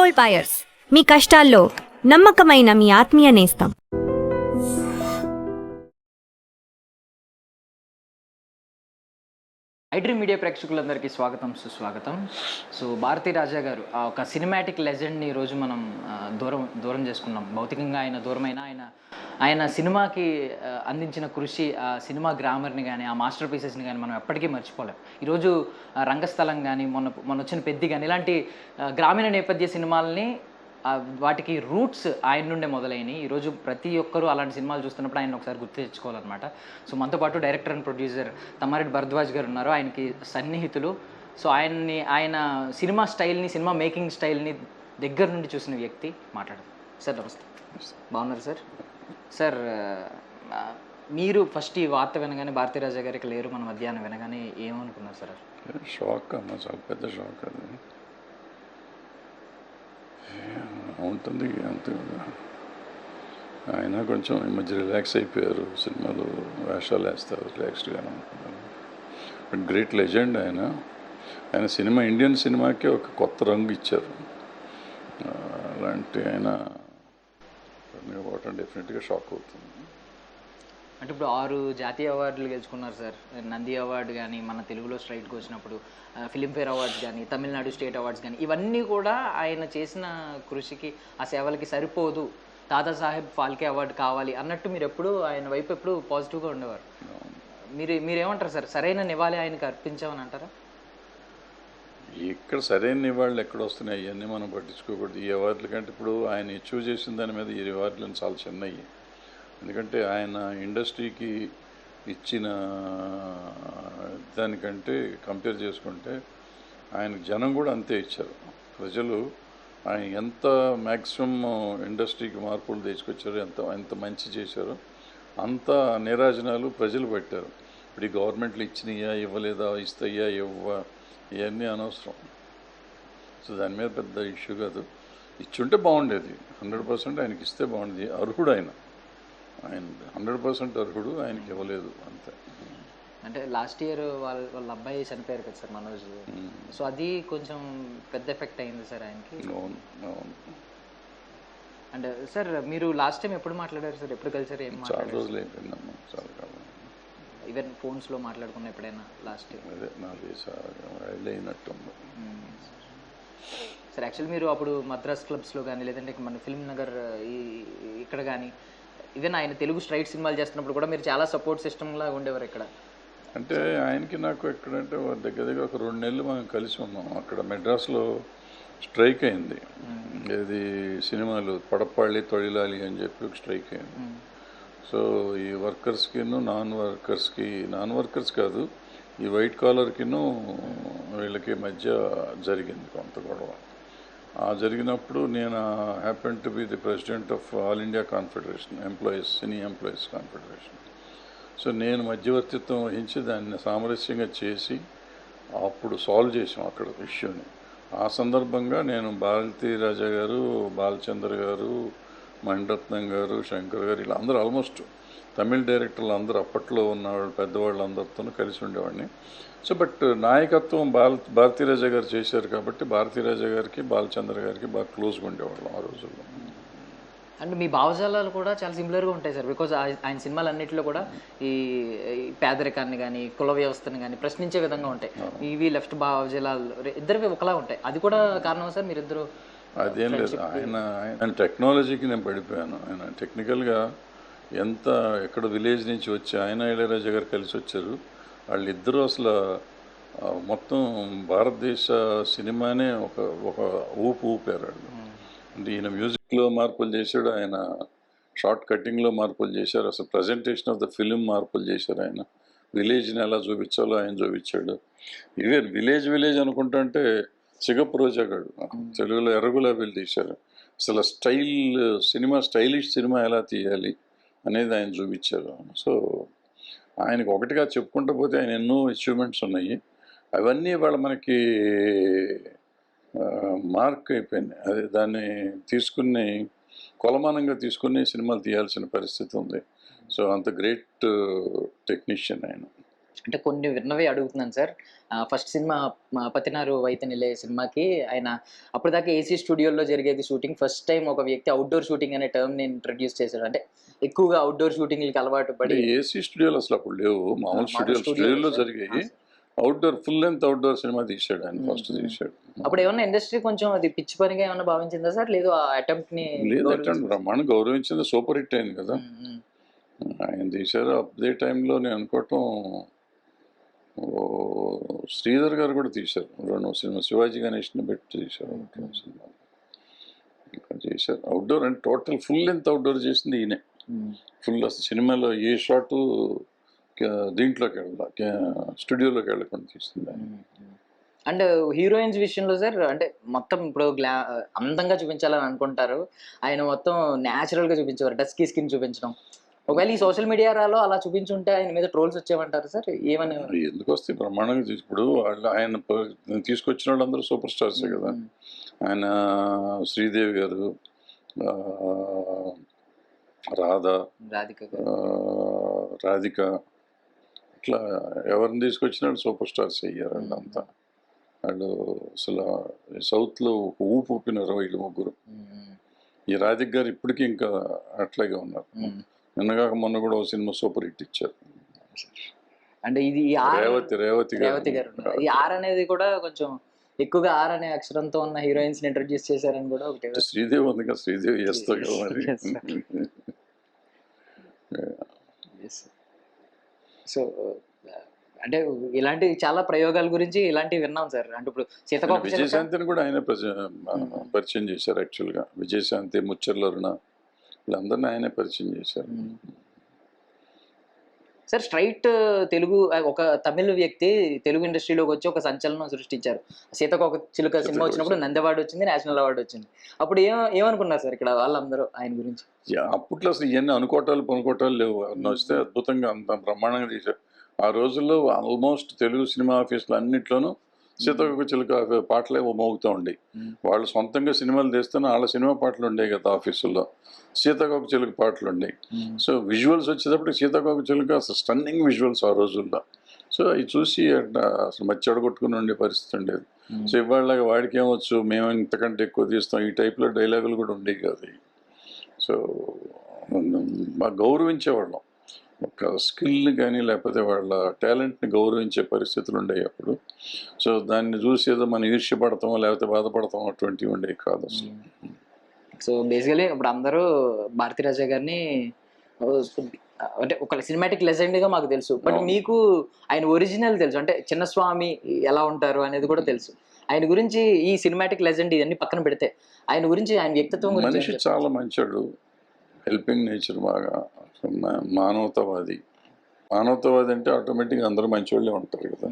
Gold buyers, మీ కష్టాల్లో నమ్మకమైన మీ ఆత్మీయ నేస్తం. ఐడ్రీమ్ మీడియా ప్రేక్షకులందరికీ స్వాగతం, సుస్వాగతం. సో భారతీ రాజా గారు ఒక సినిమాటిక్ లెజెండ్ని ఈరోజు మనం దూరం చేసుకున్నాం. భౌతికంగా ఆయన దూరమైన ఆయన సినిమాకి అందించిన కృషి, ఆ సినిమా గ్రామర్ని కానీ, ఆ మాస్టర్ పీసెస్ని కానీ మనం ఎప్పటికీ మర్చిపోలేం. ఈరోజు రంగస్థలం కానీ, మొన్న వచ్చిన పెద్ది కానీ, ఇలాంటి గ్రామీణ నేపథ్య సినిమాలని వాటికి రూట్స్ ఆయన నుండే మొదలైనవి. ఈరోజు ప్రతి ఒక్కరూ అలాంటి సినిమాలు చూస్తున్నప్పుడు ఆయన ఒకసారి గుర్తు తెచ్చుకోవాలన్నమాట. సో మనతో పాటు director and producer Tammareddy Bharadwaj గారు ఉన్నారు. ఆయనకి సన్నిహితులు. సో ఆయన సినిమా స్టైల్ని, సినిమా మేకింగ్ స్టైల్ని దగ్గర నుండి చూసిన వ్యక్తి మాట్లాడదు. సార్ నమస్తే. బాగున్నారు సార్? సార్, మీరు ఫస్ట్ ఈ వార్త వినగానే భారతీ రాజా గారికి లేరు మన మధ్యాహ్నం వినగానే ఏమనుకున్నారు సార్? షాక్ అమ్మా, చాలా పెద్ద షాక్. అది ఉంటుంది అంతే కదా. ఆయన కొంచెం ఈ మధ్య రిలాక్స్ అయిపోయారు, సినిమాలు వేషాలు వేస్తారు, రిలాక్స్డ్గానే ఉంటున్నారు. బట్ గ్రేట్ లెజెండ్ ఆయన సినిమా, ఇండియన్ సినిమాకే ఒక కొత్త రంగు ఇచ్చారు. అలాంటి ఆయన పోవటం డెఫినెట్గా షాక్ అవుతుంది. అంటే ఇప్పుడు 6 జాతీయ అవార్డులు గెలుచుకున్నారు సార్. నంది అవార్డు కానీ, మన తెలుగులో స్ట్రైట్కి వచ్చినప్పుడు ఫిలింఫేర్ అవార్డ్స్ కానీ, తమిళనాడు స్టేట్ అవార్డ్స్ కానీ, ఇవన్నీ కూడా ఆయన చేసిన కృషికి, ఆ సేవలకి సరిపోదు, దాదాసాహెబ్ ఫాల్కే అవార్డు కావాలి అన్నట్టు మీరు ఎప్పుడు ఆయన వైపు ఎప్పుడు పాజిటివ్గా ఉండేవారు. మీరేమంటారు సార్? సరైన నివాళి ఆయనకు అర్పించామని అంటారా? ఇక్కడ సరైన నివాళులు ఎక్కడ వస్తున్నాయి, అవన్నీ మనం పట్టించుకోకూడదు. ఈ అవార్డుల కంటే ఇప్పుడు ఆయన అచీవ్ చేసిన దాని మీద ఈ అవార్డులను చాలా చిన్నవి. ఎందుకంటే ఆయన ఇండస్ట్రీకి ఇచ్చిన దానికంటే కంపేర్ చేసుకుంటే ఆయనకు జనం కూడా అంతే ఇచ్చారు. ప్రజలు ఆయన ఎంత మ్యాక్సిమం ఇండస్ట్రీకి మార్పులు తీసుకొచ్చారో, ఎంత మంచి చేశారో అంత నీరాజనాలు ప్రజలు పెట్టారు. ఇప్పుడు ఈ గవర్నమెంట్లు ఇచ్చినాయా, ఇవ్వలేదా, ఇస్తాయా, ఇవన్నీ అనవసరం. సో దాని మీద పెద్ద ఇష్యూ కాదు. ఇచ్చుంటే బాగుండేది, 100% ఆయనకి ఇస్తే బాగుండేది. అర్హుడు ఆయన 100% అర్హుడు, ఆయనకి ఇవ్వలేదు అంతే. అంటే లాస్ట్ ఇయర్ వాళ్ళ అబ్బాయి చనిపోయారు కదా సార్, మనోజ్. సో అది కొంచెం పెద్ద ఎఫెక్ట్ అయింది సార్ ఆయనకి. అవును. అండ్ సార్, మీరు లాస్ట్ టైం ఎప్పుడు మాట్లాడారు సార్? ఎప్పుడు కలిసారు? ఏం చాలా రోజులు అయిపోయిందమ్మా, చాలా కాలం. ఈవెన్ ఫోన్స్లో మాట్లాడుకున్న ఎప్పుడైనా లాస్ట్ టైం? అదే నాది అయినట్టుంది సార్. యాక్చువల్లీ మీరు అప్పుడు మద్రాస్ క్లబ్స్లో కానీ, లేదంటే మన ఫిల్మ్ నగర్ ఇక్కడ కానీ, ఈవెన్ ఆయన తెలుగు స్ట్రైట్ సినిమాలు చేస్తున్నప్పుడు కూడా మీరు చాలా సపోర్ట్ సిస్టమ్లా ఉండేవారు ఇక్కడ. అంటే ఆయనకి నాకు ఎక్కడంటే దగ్గర ఒక 2 నెలలు మనం కలిసి ఉన్నాం. అక్కడ మెడ్రాస్లో స్ట్రైక్ అయింది. ఇది సినిమాలు పడప్పాళ్ళి తొழிలాలి అని చెప్పి ఒక స్ట్రైక్ అయింది. సో ఈ వర్కర్స్కిను నాన్ వర్కర్స్ కాదు, ఈ వైట్ కాలర్కిను వీళ్ళకి మధ్య జరిగింది కొంత గొడవ. జరిగినప్పుడు నేను happen to be the president of all India confederation cine employees confederation. So నేను మధ్యవర్తిత్వం వహించి దాన్ని సామరస్యంగా చేసి అప్పుడు సాల్వ్ చేసాం అక్కడ ఇష్యూని. ఆ సందర్భంగా నేను భారతీ రాజా గారు, బాలచంద్ర గారు, మణిరత్నం గారు, శంకర్ గారు, ఇలా అందరూ ఆల్మోస్ట్ తమిళ డైరెక్టర్లు అందరూ అప్పట్లో ఉన్నవాళ్ళు, పెద్దవాళ్ళు అందరితో కలిసి ఉండేవాడిని. సో బట్ నాయకత్వం భారతీ రాజా గారు చేశారు కాబట్టి భారతీ రాజా గారికి, బాలచంద్ర గారికి బాగా క్లోజ్గా ఉండేవాళ్ళం ఆ రోజుల్లో. అండ్ మీ భావజాలాలు కూడా చాలా సిమిలర్గా ఉంటాయి సార్. బికాజ్ ఆయన సినిమాలు అన్నింటిలో కూడా ఈ పేదరికాన్ని కానీ, కుల వ్యవస్థని కానీ ప్రశ్నించే విధంగా ఉంటాయి. ఇవి లెఫ్ట్ భావజాలాలు ఇద్దరివి ఒకలా ఉంటాయి. అది కూడా కారణమా సార్ మీరిద్దరు? అదేం లేదు, ఆయన టెక్నాలజీకి నేను పడిపోయాను. ఆయన టెక్నికల్గా ఎక్కడ విలేజ్ నుంచి వచ్చి ఆయన ఇళయరాజా గారు కలిసి వచ్చారు. వాళ్ళిద్దరూ అసలు మొత్తం భారతదేశ సినిమానే ఒక ఊపారు వాళ్ళు. అంటే ఈయన మ్యూజిక్లో మార్పులు చేశాడు, ఆయన షార్ట్ కటింగ్లో మార్పులు చేశారు, అసలు ప్రజెంటేషన్ ఆఫ్ ద ఫిలిం మార్పులు చేశారు. ఆయన విలేజ్ని ఎలా చూపించాలో ఆయన చూపించాడు. ఇవే విలేజ్ అనుకుంటుంటే సిగప్ రోజాగాడు తెలుగులో ఎర్రగులాబీలు తీశారు. అసలు స్టైలిష్ సినిమా ఎలా తీయాలి అనేది ఆయన చూపించారు. సో ఆయనకు ఒకటిగా చెప్పుకుంటూ పోతే ఆయన ఎన్నో అచీవ్మెంట్స్ ఉన్నాయి. అవన్నీ ఇవాళ మనకి మార్క్ అయిపోయింది. అది దాన్ని కొలమానంగా తీసుకుని సినిమాలు తీయాల్సిన పరిస్థితి ఉంది. సో అంత గ్రేట్ టెక్నీషియన్ ఆయన. అంటే కొన్ని విన్నవే అడుగుతున్నాను సార్. ఫస్ట్ సినిమా 'పతినారు వైతనిలే' సినిమాకి ఆయన అప్పటిదాకా ఏసీ స్టూడియోలో జరిగేది షూటింగ్. ఫస్ట్ టైమ్ ఒక వ్యక్తి ఔట్‌డోర్ షూటింగ్ అనే టర్మ్‌ని ఇంట్రొడ్యూస్ చేశాడు. అంటే ఎక్కువగా ఔట్‌డోర్ షూటింగ్‌లకి అలవాటు అంటే పడి ఏసీ స్టూడియోలు అసలు అప్పుడు లేవు, మామూలు మామూలు స్టూడియోలో సార్. జరిగాయి. Sir. Outdoor full length outdoor cinema తీశాడు ఆయన, ఫస్ట్ తీశాడు. అప్పుడు ఏమన్నా ఇండస్ట్రీ కొంచెం అది పిచ్చి పనిగా ఏమన్నా భావించిందా సార్? లేదు ఆ అటెంప్ట్‌ని లేదు అంటే గౌరవించిందా? బ్రహ్మాండం గౌరవించింది, సూపర్ హిట్ అయింది కదా. హ్మ్. ఆయన తీశారు అదే టైంలో. నేను అనుకోవటం ఓ, శ్రీధర్ గారు కూడా తీశారు రెండు సినిమా, శివాజీ గణేష్ని పెట్టి తీశారు రెండు సినిమా చేశారు. అవుట్డోర్ అంటే టోటల్ ఫుల్ లెంత్ అవుట్డోర్ చేసింది ఈయనే. ఫుల్ అసలు సినిమాలో ఏ షాటు దీంట్లోకి వెళ్ళాలి, స్టూడియోలోకి వెళ్ళకుండా తీసింది ఆయన. అండ్ హీరోయిన్స్ విషయంలో సార్ అంటే మొత్తం ఇప్పుడు అందంగా చూపించాలని అనుకుంటారు. ఆయన మొత్తం న్యాచురల్‌గా చూపించేవారు. డస్కీ స్కిన్ చూపించడం. ఒకవేళ ఈ సోషల్ మీడియాలో అలా చూపించుంటే ఆయన మీద ట్రోల్స్ వచ్చేవంటారా సార్? ఏమనేవారు? ఎందుకు వస్తాయి, బ్రహ్మాండంగా ఇప్పుడు వాళ్ళు ఆయన తీసుకొచ్చిన వాళ్ళందరూ సూపర్ స్టార్సే కదా. ఆయన శ్రీదేవి గారు, ఆ, రాధ, రాధిక గారు. రాధిక, ఇట్లా ఎవరిని తీసుకొచ్చినా సూపర్ స్టార్స్ అయ్యారు వాళ్ళంతా. వాళ్ళు అసలు సౌత్లో ఒక ఊపు ఊపినారు వీళ్ళు ముగ్గురు. ఈ రాధిక్ గారు ఇప్పటికీ ఇంకా అట్లాగే ఉన్నారు. నిన్నగాక మొన్న కూడా ఒక సినిమా సూపర్ హిట్ ఇచ్చారు. అంటే ఇది ఈ రేవతి రేవతి గారు. ఈ ఆర్ అనేది కూడా కొంచెం ఎక్కువగా ఆర్ అనే అక్షరంతో ఉన్న హీరోయిన్స్ ని ఇంట్రొడ్యూస్ చేశారని కూడా ఒకటి. శ్రీదేవి ఉంది కదా, శ్రీదేవి చేస్తా కదా మరి. సో అంటే ఇలాంటి చాలా ప్రయోగాల గురించి ఇలాంటివి విన్నాం సార్. అంటే ఇప్పుడు సీతాకోక చిలుక విజయశాంతిని కూడా ఆయన పరిచయం చేశారు యాక్చువల్గా. విజయశాంతి, ముచ్చర్ల అరుణ, వీళ్ళందరినీ ఆయనే పరిచయం చేశారు. సార్ స్ట్రైట్ తెలుగు ఒక తమిళ వ్యక్తి తెలుగు ఇండస్ట్రీలోకి వచ్చి ఒక సంచలనం సృష్టించారు. సీతాకోక చిలుక సినిమా వచ్చినప్పుడు నంది అవార్డు వచ్చింది, నేషనల్ అవార్డు వచ్చింది. అప్పుడు ఏమనుకున్నారు సార్ ఇక్కడ వాళ్ళందరూ ఆయన గురించి? అప్పట్లో అసలు ఇవన్నీ అనుకోవటాలు లేవు. వస్తే అద్భుతంగా అంత బ్రహ్మాండంగా తీశారు. ఆ రోజుల్లో ఆల్మోస్ట్ తెలుగు సినిమా ఆఫీసులు అన్నిట్లోనూ సీతాకోక చిలుక పాటలే మోగుతూ ఉండేవి. వాళ్ళు సొంతంగా సినిమాలు తీస్తున్న వాళ్ళ సినిమా పాటలు ఉండేవి కదా ఆఫీసుల్లో, సీతాకోక చిలుక పాటలు ఉండేవి. సో విజువల్స్ వచ్చేటప్పుడు సీతాకోక చిలుక అసలు స్టన్నింగ్ విజువల్స్ ఆ రోజుల్లో. సో అవి చూసి అసలు మచ్చి అడగొట్టుకుని ఉండే పరిస్థితి ఉండేది. సో ఇవాళ వాడికి ఏమొచ్చు, మేము ఇంతకంటే ఎక్కువ తీస్తాం, ఈ టైప్లో డైలాగులు కూడా ఉండేవి కాదు. సో బాగా గౌరవించేవాళ్ళం, ఒక స్కిల్ని కానీ లేకపోతే వాళ్ళ టాలెంట్ని గౌరవించే పరిస్థితులు ఉండేవి అప్పుడు. సో దాన్ని చూసి ఏదో మనం ఈర్ష్యపడతామో లేకపోతే బాధపడతామో అటువంటివి ఉండేవి కాదు అసలు. సో బేసికలీ ఇప్పుడు అందరూ భారతీరాజా గారిని అంటే ఒక సినిమాటిక్ లెజెండ్గా మాకు తెలుసు. బట్ మీకు ఆయన ఒరిజినల్ తెలుసు, అంటే చిన్నస్వామి ఎలా ఉంటారు అనేది కూడా తెలుసు. ఆయన గురించి ఈ సినిమాటిక్ లెజెండ్ ఇవన్నీ పక్కన పెడితే ఆయన గురించి, ఆయన వ్యక్తిత్వం గురించి మనిషి చాలా మంచోడు, హెల్పింగ్ నేచర్, బాగా మానవతావాది. మానవతావాది అంటే ఆటోమేటిక్గా అందరూ మంచివాళ్ళే ఉంటారు కదా.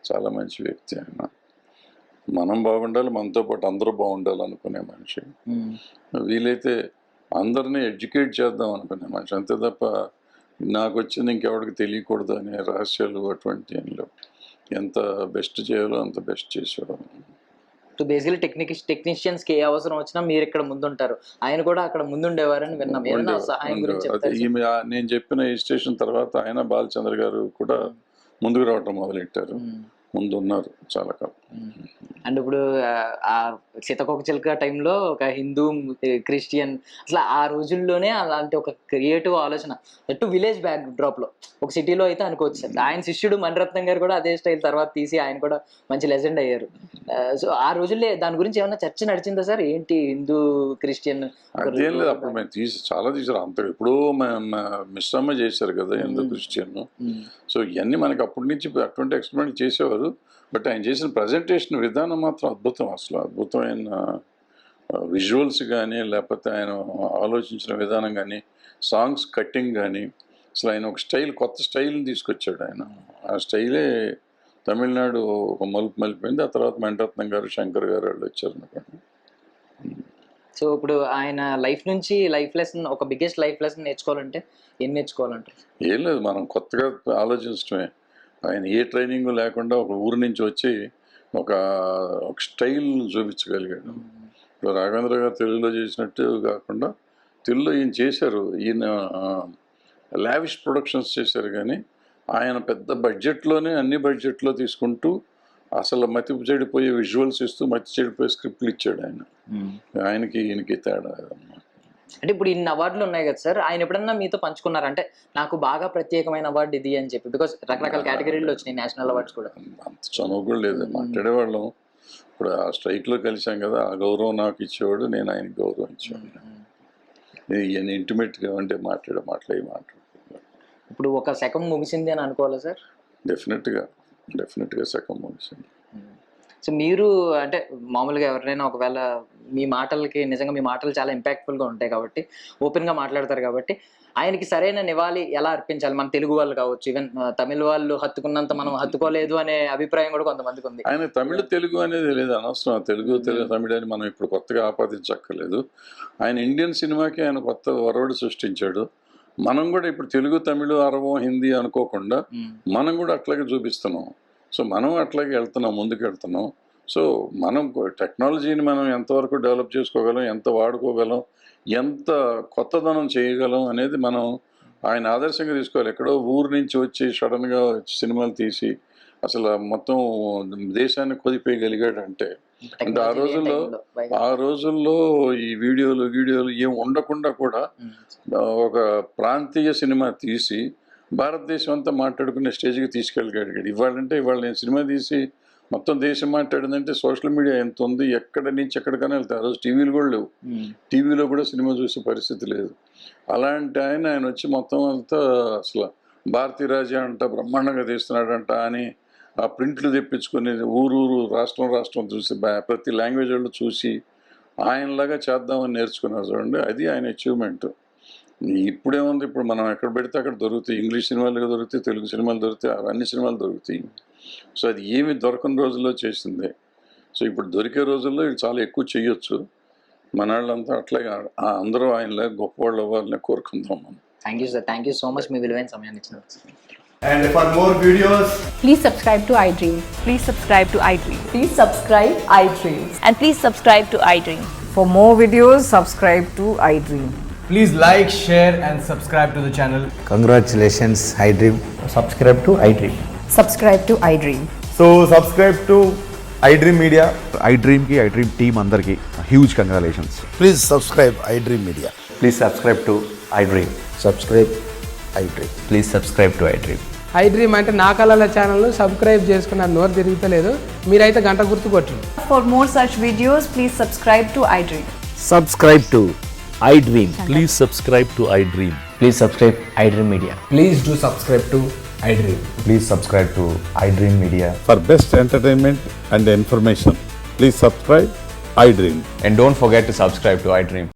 చాలా మంచి వ్యక్తి ఆయన. మనం బాగుండాలి, మనతో పాటు అందరూ బాగుండాలి అనుకునే మనిషి. వీలైతే అందరినీ ఎడ్యుకేట్ చేద్దాం అనుకునే మనిషి, అంతే తప్ప నాకు వచ్చింది ఇంకెవరికి తెలియకూడదు అనే రహస్యాలు అటువంటి ఎంత బెస్ట్ చేయాలో అంత బెస్ట్ చేసేవాడు. సో బేసికలీ టెక్నీషియన్స్ కి ఏ అవసరం వచ్చినా మీరు ఇక్కడ ముందుంటారు, ఆయన కూడా అక్కడ ముందుండేవారని విన్నాం. ఏదైనా సహాయం గురించి చెప్తారా? నేను చెప్పిన ఈ స్టేషన్ తర్వాత ఆయన బాలచంద్ర గారు కూడా ముందుకు రావటం మొదలెట్టారు, ముందు ఉన్నారు చాలా కాలం. అండ్ ఇప్పుడు ఆ సీతాకోక చిలుక టైంలో ఒక హిందూ, క్రిస్టియన్, అసలు ఆ రోజుల్లోనే అలాంటి ఒక క్రియేటివ్ ఆలోచన ఎటు విలేజ్ బ్యాక్ డ్రాప్ లో ఒక సిటీలో అయితే అనుకోవచ్చు సార్. ఆయన శిష్యుడు మణిరత్నం గారు కూడా అదే స్టైల్ తర్వాత తీసి ఆయన కూడా మంచి లెజెండ్ అయ్యారు. సో ఆ రోజుల్లో దాని గురించి ఏమైనా చర్చ నడిచిందా సార్? ఏంటి హిందూ క్రిస్టియన్ అదేం లేదు, అప్పుడు మేము చాలా తీసారు అంత. ఎప్పుడో మిశ్రమ చేశారు కదా హిందూ క్రిస్టియన్. సో ఇవన్నీ మనకి అప్పటి నుంచి అటువంటి ఎక్స్పెరిమెంట్ చేసేవారు. బట్ ఆయన చేసిన ప్రజెంటేషన్ విధానం మాత్రం అద్భుతం, అసలు అద్భుతమైన విజువల్స్ కానీ లేకపోతే ఆయన ఆలోచించిన విధానం కానీ సాంగ్స్ కట్టింగ్ కానీ అసలు ఆయన ఒక స్టైల్, కొత్త స్టైల్ని తీసుకొచ్చాడు ఆయన. ఆ స్టైలే తమిళనాడు ఒక మలుపు మలిపోయింది. ఆ తర్వాత మణిరత్నం గారు, శంకర్ గారు వాళ్ళు వచ్చారు అనుకోండి. సో ఇప్పుడు ఆయన లైఫ్ నుంచి లైఫ్ లెసన్, ఒక బిగ్గెస్ట్ లైఫ్ లెసన్ నేర్చుకోవాలంటే ఏం నేర్చుకోవాలంటారు? ఏం లేదు, మనం కొత్తగా ఆలోచించడమే. ఆయన ఏ ట్రైనింగ్ లేకుండా ఒక ఊరు నుంచి వచ్చి ఒక స్టైల్ చూపించగలిగాడు. ఇప్పుడు రాఘవేంద్ర గారు తెలుగులో చేసినట్టు కాకుండా తెలుగులో ఈయన చేశారు, ఈయన లావిష్ ప్రొడక్షన్స్ చేశారు, కానీ ఆయన పెద్ద బడ్జెట్లోనే అన్ని బడ్జెట్లో తీసుకుంటూ అసలు మతి చెడిపోయే విజువల్స్ ఇస్తూ మతి చెడిపోయే స్క్రిప్ట్లు ఇచ్చాడు ఆయన. ఆయనకి ఈయనకి తేడా. అంటే ఇప్పుడు ఇన్ని అవార్డులు ఉన్నాయి కదా సార్, ఆయన ఎప్పుడన్నా మీతో పంచుకున్నారు అంటే నాకు బాగా ప్రత్యేకమైన అవార్డు ఇది అని చెప్పి? బికాస్ రకరకాల కేటగిరీలు వచ్చినాయి, నేషనల్ అవార్డ్స్ కూడా. అంత చనువు కూడా లేదు, మాట్లాడేవాళ్ళం. ఇప్పుడు ఆ స్ట్రైక్లో కలిసాం కదా, ఆ గౌరవం నాకు ఇచ్చేవాడు, నేను ఆయనకి గౌరవం ఇచ్చేవాడు. ఈయన ఇంటిమేట్గా అంటే మాట్లాడి ఇప్పుడు ఒక శకం ముగిసింది అని అనుకోవాలా సార్? డెఫినెట్గా శకం ముగిసింది. సో మీరు అంటే మామూలుగా ఎవరైనా ఒకవేళ మీ మాటలకి నిజంగా మీ మాటలు చాలా ఇంపాక్ట్ఫుల్గా ఉంటాయి కాబట్టి, ఓపెన్గా మాట్లాడతారు కాబట్టి, ఆయనకి సరైన నివాళి ఎలా అర్పించాలి? మన తెలుగు వాళ్ళు కావచ్చు, ఈవెన్ తమిళ వాళ్ళు హత్తుకున్నంత మనం హత్తుకోలేదు అనే అభిప్రాయం కూడా కొంతమందికి ఉంది. ఆయన తమిళ తెలుగు అనేది లేదు, అనవసరం. తెలుగు తమిళ అని మనం ఇప్పుడు కొత్తగా ఆపాదించక్కర్లేదు. ఆయన ఇండియన్ సినిమాకి ఆయన కొత్త వరవడు సృష్టించాడు. మనం కూడా ఇప్పుడు తెలుగు, తమిళ, అరవం, హిందీ అనుకోకుండా మనం కూడా అట్లాగే చూపిస్తున్నాం. సో మనం అట్లాగే ముందుకు వెళ్తున్నాం. సో మనం టెక్నాలజీని మనం ఎంతవరకు డెవలప్ చేసుకోగలం, ఎంత వాడుకోగలం, ఎంత కొత్తదనం చేయగలం అనేది మనం ఆయన ఆదర్శంగా తీసుకోవాలి. ఎక్కడో ఊరు నుంచి వచ్చి సడన్గా సినిమాలు తీసి అసలు మొత్తం దేశాన్ని కొదిపేయగలిగాడంటే, అంటే ఆ రోజుల్లో ఈ వీడియోలు ఏం ఉండకుండా కూడా ఒక ప్రాంతీయ సినిమా తీసి భారతదేశం అంతా మాట్లాడుకునే స్టేజ్కి తీసుకెళ్ళగలిగాడు. ఇవాళ నేను సినిమా తీసి మొత్తం దేశం మాట్లాడిందంటే సోషల్ మీడియా ఎంత ఉంది, ఎక్కడి నుంచి ఎక్కడికైనా వెళ్తాయి. ఆ రోజు టీవీలు కూడా లేవు, టీవీలో కూడా సినిమా చూసే పరిస్థితి లేదు. అలాంటి ఆయన వచ్చి మొత్తం అంతా అసలు భారతీ రాజా అంట బ్రహ్మాండంగా తీస్తున్నాడంట అని ఆ ప్రింట్లు తెప్పించుకొని ఊరు రాష్ట్రం చూసి ప్రతి లాంగ్వేజ్ వాళ్ళు చూసి ఆయనలాగా చేద్దామని నేర్చుకున్నారు చూడండి. అది ఆయన అచీవ్మెంట్. ఇప్పుడేముంది, ఇప్పుడు మనం ఎక్కడ పెడితే అక్కడ దొరుకుతాయి. ఇంగ్లీష్ సినిమాలు దొరుకుతాయి, తెలుగు సినిమాలు దొరుకుతాయి, అన్ని సినిమాలు దొరుకుతాయి. సో అది ఏమి దొరకని రోజుల్లో చేసిందే. సో ఇప్పుడు దొరికే రోజుల్లో ఇది చాలా ఎక్కువ చేయొచ్చు. మన వాళ్ళంతా అట్లాగే అందరూ ఆయనలా గొప్పవాళ్ళు అవ్వాలని కోరుకుందాం మనం. Thank you sir, thank you so much మీ విలువైన సమయాన్ని ఇచ్చినందుకు. And for more videos, Please subscribe to iDream. Please subscribe to iDream. Please subscribe iDream. And please subscribe to iDream. For more videos, subscribe to iDream. please like, share and subscribe to the channel. Congratulations, iDream. Subscribe to iDream. Subscribe to iDream. So subscribe to iDream Media. iDream team andarki huge congratulations. Please subscribe iDream Media. Please subscribe to iDream. Subscribe iDream. Please subscribe to iDream. iDream అంటే నా కళల channel subscribe చేసుకున్న నోరు తిరుగుతలేదు, మీరైతే గంట గుర్తు కొట్టండి. For more such videos, please subscribe to iDream. Subscribe to iDream. Please subscribe to iDream. Please subscribe iDream Media. Please do subscribe to iDream. Please subscribe to iDream Media. For best entertainment and information, please subscribe iDream. And don't forget to subscribe to iDream.